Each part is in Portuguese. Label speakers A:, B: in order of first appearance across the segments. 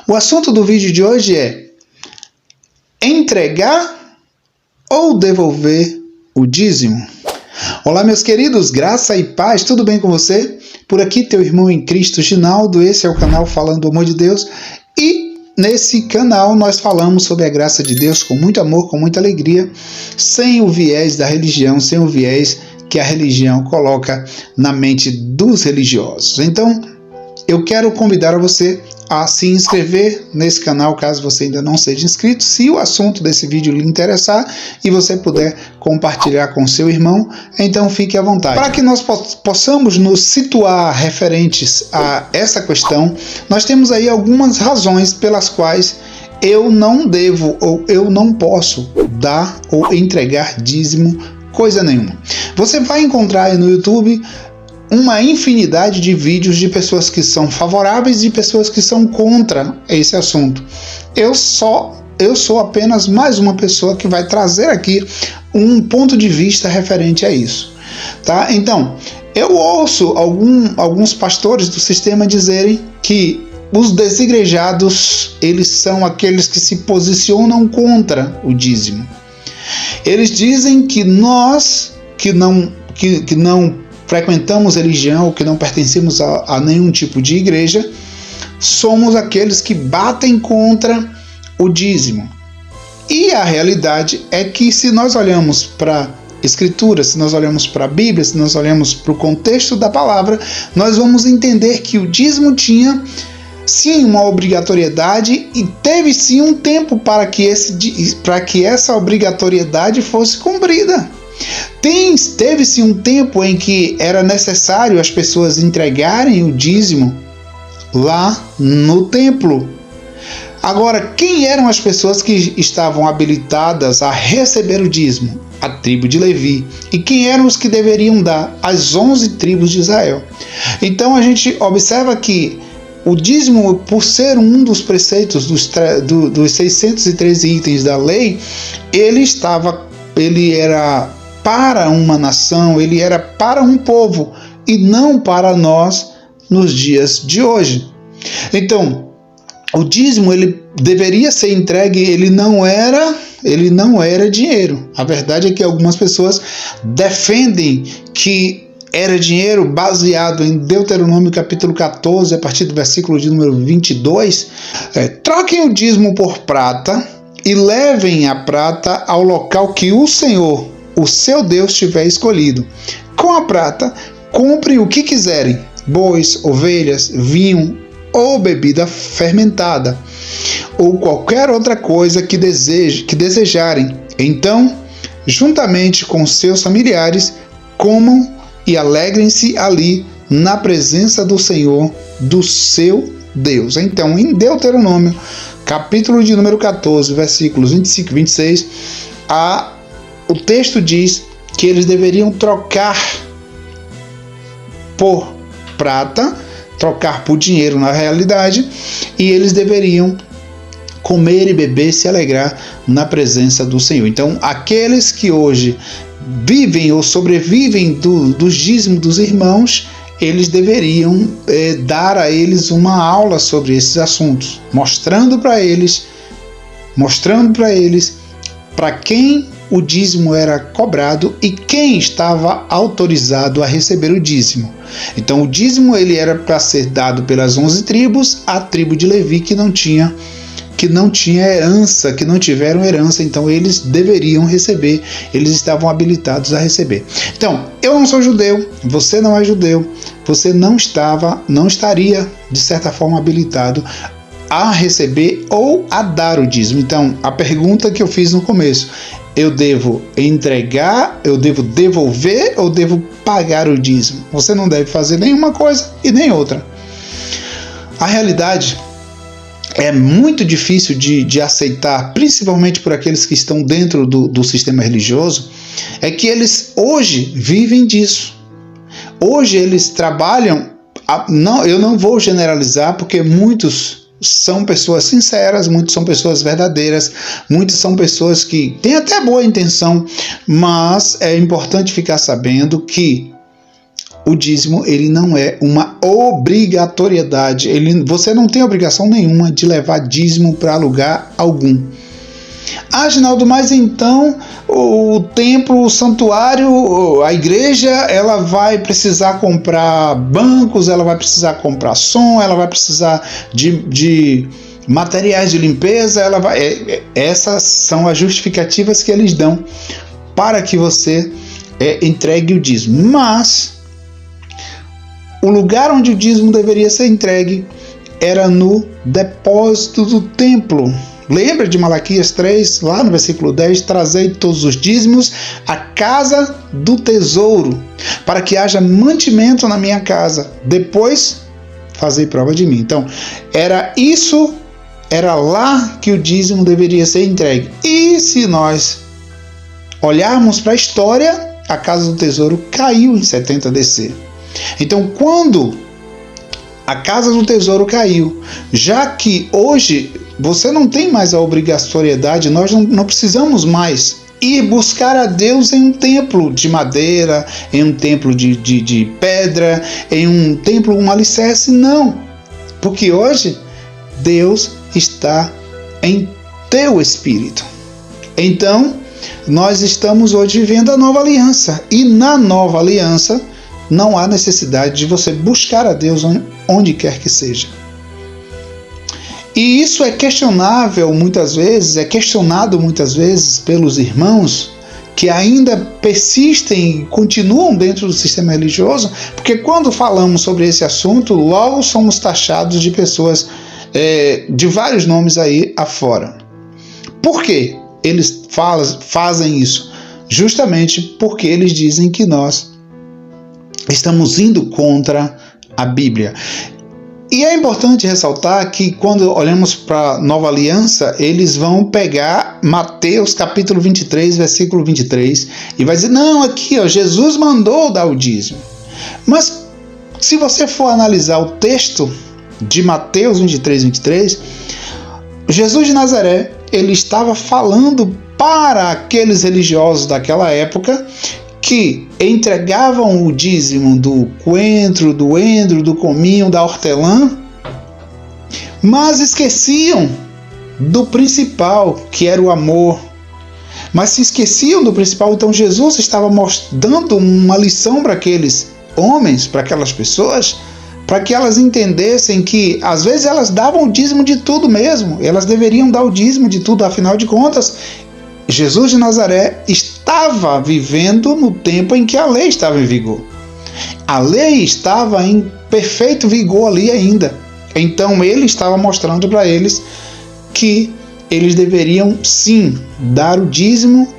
A: O assunto do vídeo de hoje é entregar ou devolver o dízimo. Olá, meus queridos, graça e paz, tudo bem com você? Por aqui, teu irmão em Cristo, Ginaldo. Esse é o canal Falando do Amor de Deus. E nesse canal nós falamos sobre a graça de Deus com muito amor, com muita alegria, sem o viés da religião, sem o viés que a religião coloca na mente dos religiosos. Então, eu quero convidar você a se inscrever nesse canal, caso você ainda não seja inscrito, se o assunto desse vídeo lhe interessar e você puder compartilhar com seu irmão, então fique à vontade. Para que nós possamos nos situar referentes a essa questão, nós temos aí algumas razões pelas quais eu não devo ou eu não posso dar ou entregar dízimo coisa nenhuma. Você vai encontrar aí no YouTube uma infinidade de vídeos de pessoas que são favoráveis e pessoas que são contra esse assunto. Eu sou apenas mais uma pessoa que vai trazer aqui um ponto de vista referente a isso, tá? Então, eu ouço alguns pastores do sistema dizerem que os desigrejados, eles são aqueles que se posicionam contra o dízimo. Eles dizem que nós que não frequentamos religião, ou que não pertencemos a nenhum tipo de igreja, somos aqueles que batem contra o dízimo. E a realidade é que, se nós olhamos para a Escritura, se nós olhamos para a Bíblia, se nós olhamos para o contexto da palavra, nós vamos entender que o dízimo tinha sim uma obrigatoriedade e teve sim um tempo para que essa obrigatoriedade fosse cumprida. Teve-se um tempo em que era necessário as pessoas entregarem o dízimo lá no templo. Agora, quem eram as pessoas que estavam habilitadas a receber o dízimo? A tribo de Levi. E quem eram os que deveriam dar? As 11 tribos de Israel. Então a gente observa que o dízimo, por ser um dos preceitos dos 613 itens da lei, ele era para uma nação, ele era para um povo e não para nós nos dias de hoje. Então, o dízimo ele deveria ser entregue, ele não era dinheiro. A verdade é que algumas pessoas defendem que era dinheiro baseado em Deuteronômio capítulo 14, a partir do versículo de número 22. Troquem o dízimo por prata e levem a prata ao local que o Senhor, o seu Deus, tiver escolhido. Com a prata, comprem o que quiserem: bois, ovelhas, vinho ou bebida fermentada, ou qualquer outra coisa que desejarem. Então, juntamente com seus familiares, comam e alegrem-se ali na presença do Senhor, do seu Deus. Então, em Deuteronômio, capítulo de número 14, versículos 25 e 26, o texto diz que eles deveriam trocar por prata, trocar por dinheiro na realidade, e eles deveriam comer e beber, se alegrar na presença do Senhor. Então, aqueles que hoje vivem ou sobrevivem dos dízimos dos irmãos, eles deveriam dar a eles uma aula sobre esses assuntos, mostrando para eles para quem o dízimo era cobrado e quem estava autorizado a receber o dízimo. Então, o dízimo ele era para ser dado pelas 11 tribos, a tribo de Levi que não tinha herança, que não tiveram herança, então eles deveriam receber, eles estavam habilitados a receber. Então, eu não sou judeu, você não é judeu, você não estaria, de certa forma, habilitado a receber ou a dar o dízimo. Então, a pergunta que eu fiz no começo: eu devo entregar, eu devo devolver ou devo pagar o dízimo? Você não deve fazer nenhuma coisa e nem outra. A realidade é muito difícil de aceitar, principalmente por aqueles que estão dentro do sistema religioso, é que eles hoje vivem disso. Hoje eles trabalham, eu não vou generalizar, porque muitos são pessoas sinceras, muitos são pessoas verdadeiras, muitos são pessoas que têm até boa intenção, mas é importante ficar sabendo que o dízimo ele não é uma obrigatoriedade. Você não tem obrigação nenhuma de levar dízimo para lugar algum. Ah, Ginaldo, mas então o templo, o santuário, a igreja, ela vai precisar comprar bancos, ela vai precisar comprar som, ela vai precisar de materiais de limpeza, essas são as justificativas que eles dão para que você entregue o dízimo. Mas o lugar onde o dízimo deveria ser entregue era no depósito do templo. Lembra de Malaquias 3, lá no versículo 10, trazei todos os dízimos à casa do tesouro, para que haja mantimento na minha casa, depois fazei prova de mim. Então, era lá que o dízimo deveria ser entregue. E se nós olharmos para a história, a casa do tesouro caiu em 70 DC. Então, quando a casa do tesouro caiu, já que hoje você não tem mais a obrigatoriedade, nós não precisamos mais ir buscar a Deus em um templo de madeira, em um templo de pedra, em um templo, um alicerce, não. Porque hoje Deus está em teu espírito. Então, nós estamos hoje vivendo a nova aliança. E na nova aliança, não há necessidade de você buscar a Deus onde quer que seja. E isso é questionado muitas vezes pelos irmãos que ainda persistem e continuam dentro do sistema religioso, porque quando falamos sobre esse assunto, logo somos taxados de pessoas de vários nomes aí afora. Por quê? Eles fazem isso? Justamente porque eles dizem que nós estamos indo contra a Bíblia. E é importante ressaltar que quando olhamos para a Nova Aliança, eles vão pegar Mateus capítulo 23, versículo 23, e vai dizer, não, aqui ó, Jesus mandou dar o dízimo. Mas se você for analisar o texto de Mateus 23, 23, Jesus de Nazaré, ele estava falando para aqueles religiosos daquela época que entregavam o dízimo do coentro, do endro, do cominho, da hortelã, mas esqueciam do principal, que era o amor. Mas se esqueciam do principal, então Jesus estava dando uma lição para aqueles homens, para aquelas pessoas, para que elas entendessem que às vezes elas davam o dízimo de tudo mesmo, elas deveriam dar o dízimo de tudo, afinal de contas, Jesus de Nazaré estava vivendo no tempo em que a lei estava em vigor. A lei estava em perfeito vigor ali ainda. Então ele estava mostrando para eles que eles deveriam sim dar o dízimo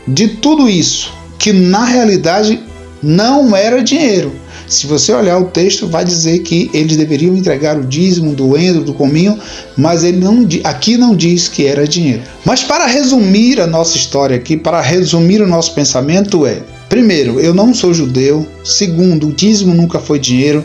A: de tudo isso, que na realidade não era dinheiro. Se você olhar o texto, vai dizer que eles deveriam entregar o dízimo do endro, do cominho, mas ele aqui não diz que era dinheiro. Mas para resumir a nossa história aqui, para resumir o nosso pensamento primeiro, eu não sou judeu. Segundo, o dízimo nunca foi dinheiro.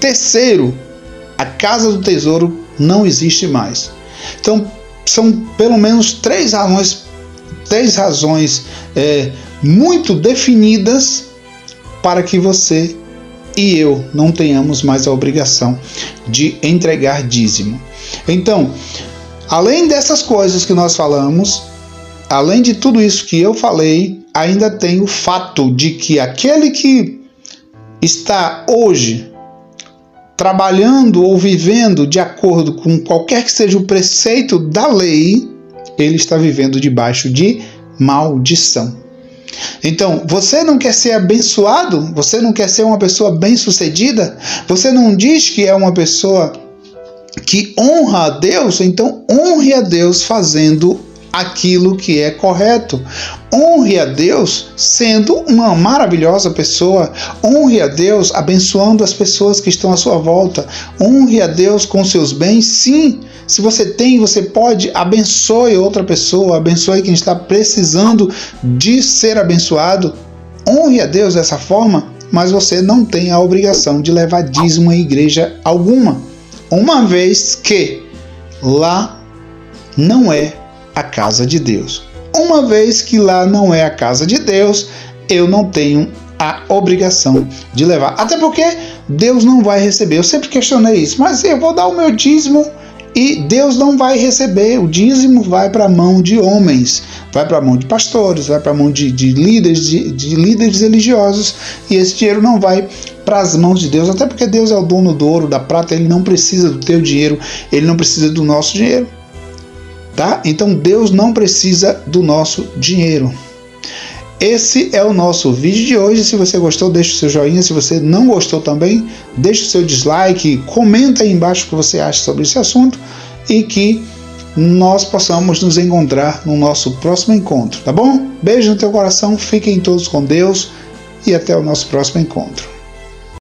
A: Terceiro, a casa do tesouro não existe mais. Então, são pelo menos três razões muito definidas para que você e eu não tenhamos mais a obrigação de entregar dízimo. Então, além dessas coisas que nós falamos, além de tudo isso que eu falei, ainda tem o fato de que aquele que está hoje trabalhando ou vivendo de acordo com qualquer que seja o preceito da lei, ele está vivendo debaixo de maldição. Então, você não quer ser abençoado? Você não quer ser uma pessoa bem-sucedida? Você não diz que é uma pessoa que honra a Deus? Então, honre a Deus fazendo aquilo que é correto. Honre a Deus sendo uma maravilhosa pessoa. Honre a Deus abençoando as pessoas que estão à sua volta. Honre a Deus com seus bens, sim. Se você tem, você pode, abençoe outra pessoa, abençoe quem está precisando de ser abençoado. Honre a Deus dessa forma, mas você não tem a obrigação de levar dízimo em igreja alguma, uma vez que lá não é a casa de Deus. Uma vez que lá não é a casa de Deus, eu não tenho a obrigação de levar. Até porque Deus não vai receber. Eu sempre questionei isso, mas eu vou dar o meu dízimo e Deus não vai receber. O dízimo vai para a mão de homens, vai para a mão de pastores, vai para a mão de líderes religiosos, e esse dinheiro não vai para as mãos de Deus, até porque Deus é o dono do ouro, da prata, ele não precisa do teu dinheiro, ele não precisa do nosso dinheiro. Tá? Então Deus não precisa do nosso dinheiro. Esse é o nosso vídeo de hoje. Se você gostou, deixa o seu joinha. Se você não gostou também, deixa o seu dislike. Comenta aí embaixo o que você acha sobre esse assunto e que nós possamos nos encontrar no nosso próximo encontro, tá bom? Beijo no teu coração, fiquem todos com Deus e até o nosso próximo encontro.